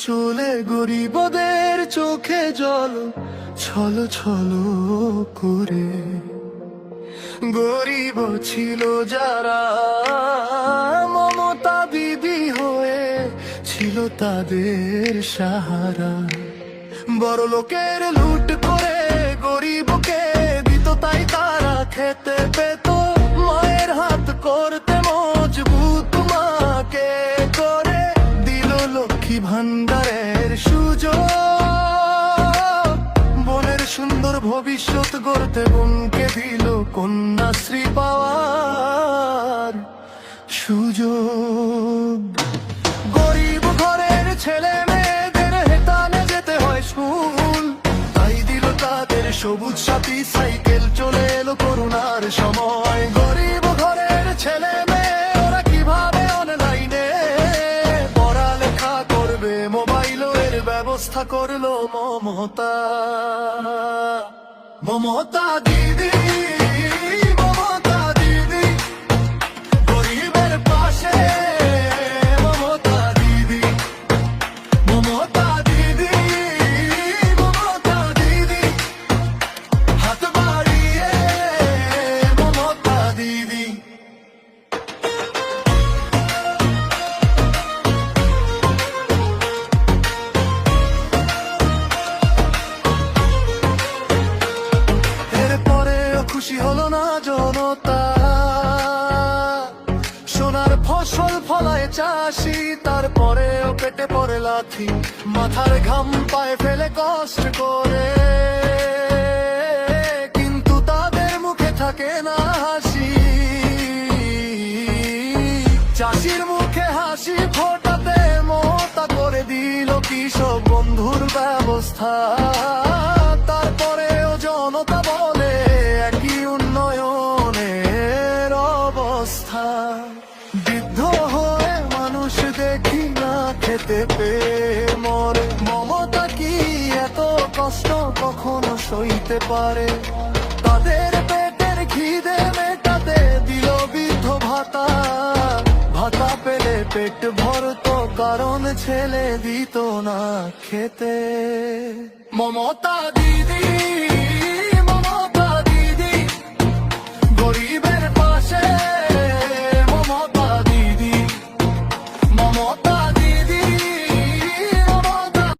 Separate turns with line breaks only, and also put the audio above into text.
চলে গরিবদের চোখে জল ছলো ছলো করে। গরিব ছিল যারা মমতা দিদি হয়ে ছিল তাদের সাহারা। বড় লোকের লুট করে গরিবকে দিত, তাই তারা খেতে পেত। মায়ের হাত করতে মজবুত, মাকে করে দিল লক্ষ্মী ভান্ডারের সুযোগ। বোনের সুন্দর ভবিষ্যৎ গড়তে বোনকে দিল কন্যাশ্রী পাওয়ার সুযোগ। গরিব ঘরের ছেলে মেয়েদের হেতানে যেতে হয় স্কুল, তাই দিল তাদের সবুজ সাথী সাইকেল। চলে এলো করোনার সময়, গরিব ঘরের ছেলে মেয়ে ওরা কিভাবে অনলাইনে পড়ালেখা করবে। মোবাইলের ব্যবস্থা করলো মমতা, মমতা দিদি, মমতা দিদি গরিবের পাশে। মমতা দিদি, মমতা দিদি, মমতা দিদি হাত বাড়িয়ে। মমতা দিদি খুশি হলো না জনতা। সোনার ফসল ফলায় চাষি, তারপরেও পেটে পড়ে লাথি। মাথার ঘাম পায়ে ফেলে কষ্ট করে, কিন্তু তাদের মুখে থাকে না হাসি। চাষির মুখে হাসি ফোটাতে মমতা করে দিল কৃষক বন্ধুর ব্যবস্থা। তারপরেও জনতা বলে একই উন্নয়নের অবস্থা। বৃদ্ধ হয়ে মানুষ দেখি না খেতে পেয়ে মরে। মমতা কি এত কষ্ট কখনো সইতে পারে? তাদের পেটের খিদে মেটাতে দিল বৃদ্ধ ভাতা। ভাতা পেলে পেট ভরতো, কারণ ছেলে দিত না খেতে। মমতা দিদি,